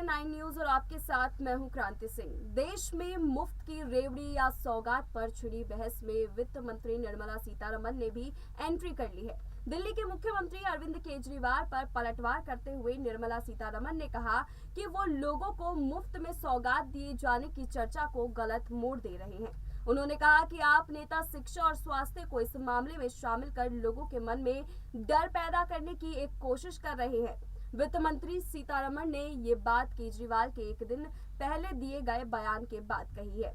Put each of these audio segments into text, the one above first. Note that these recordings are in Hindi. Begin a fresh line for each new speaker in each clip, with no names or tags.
SP9 न्यूज और आपके साथ मैं हूं क्रांति सिंह। देश में मुफ्त की रेवड़ी या सौगात पर छिड़ी बहस में वित्त मंत्री निर्मला सीतारमण ने भी एंट्री कर ली है। दिल्ली के मुख्यमंत्री अरविंद केजरीवाल पर पलटवार करते हुए निर्मला सीतारमण ने कहा कि वो लोगों को मुफ्त में सौगात दिए जाने की चर्चा को गलत मोड़ दे रहे हैं। उन्होंने कहा कि आप नेता शिक्षा और स्वास्थ्य को इस मामले में शामिल कर लोगों के मन में डर पैदा करने की एक कोशिश कर रहे हैं। वित्त मंत्री सीतारमण ने ये बात केजरीवाल के एक दिन पहले दिए गए बयान के बाद कही है।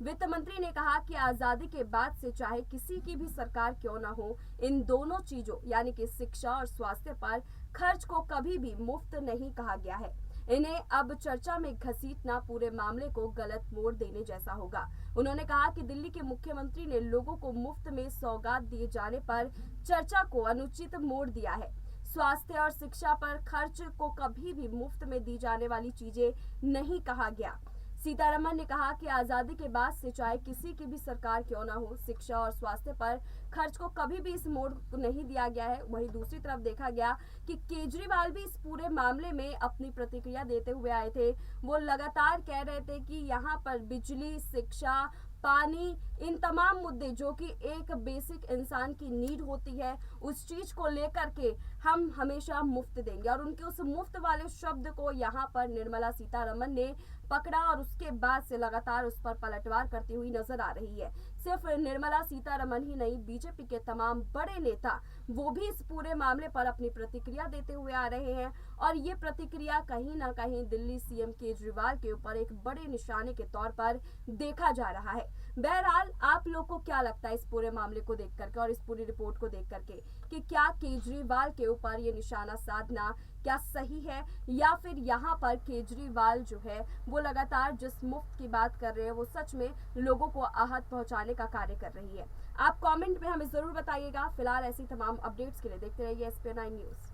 वित्त मंत्री ने कहा कि आजादी के बाद से चाहे किसी की भी सरकार क्यों न हो, इन दोनों चीजों यानी कि शिक्षा और स्वास्थ्य पर खर्च को कभी भी मुफ्त नहीं कहा गया है। इन्हें अब चर्चा में घसीटना पूरे मामले को गलत मोड़ देने जैसा होगा। उन्होंने कहा कि दिल्ली के मुख्यमंत्री ने लोगों को मुफ्त में सौगात दिए जाने पर चर्चा को अनुचित मोड़ दिया है। स्वास्थ्य और शिक्षा पर खर्च को कभी भी मुफ्त में दी जाने वाली चीजें नहीं कहा गया। सीतारमण ने कहा कि आजादी के बाद से चाहे किसी की भी सरकार क्यों ना हो, शिक्षा और स्वास्थ्य पर खर्च को कभी भी इस मोड़ नहीं दिया गया है। वहीं दूसरी तरफ देखा गया कि केजरीवाल भी इस पूरे मामले में अपनी प्रतिक्रिया देते हुए आए थे। वो लगातार कह रहे थे कि यहाँ पर बिजली, शिक्षा, पानी, इन तमाम मुद्दे जो कि एक बेसिक इंसान की नीड होती है, उस चीज को लेकर के हम हमेशा मुफ्त देंगे। और उनके उस मुफ्त वाले शब्द को यहाँ पर निर्मला सीतारमण ने पकड़ा और उसके बाद से लगातार उस पर पलटवार करती हुई नजर आ रही है। सिर्फ निर्मला सीतारमण ही नहीं, बीजेपी के तमाम बड़े नेता वो भी इस पूरे मामले पर अपनी प्रतिक्रिया देते हुए आ रहे हैं। और ये प्रतिक्रिया कहीं ना कहीं दिल्ली सीएम केजरीवाल के ऊपर एक बड़े निशाने के तौर पर देखा जा रहा है। बहरहाल आप लोग को क्या लगता है इस पूरे मामले को देख करके और इस पूरी रिपोर्ट को देख करके कि क्या केजरीवाल के ऊपर ये निशाना साधना क्या सही है, या फिर यहाँ पर केजरीवाल जो है वो लगातार जिस मुफ्त की बात कर रहे हैं वो सच में लोगों को आहत पहुंचाने का कार्य कर रही है। आप कमेंट में हमें जरूर बताइएगा। फिलहाल ऐसी तमाम अपडेट्स के लिए देखते रहिए SP9 न्यूज।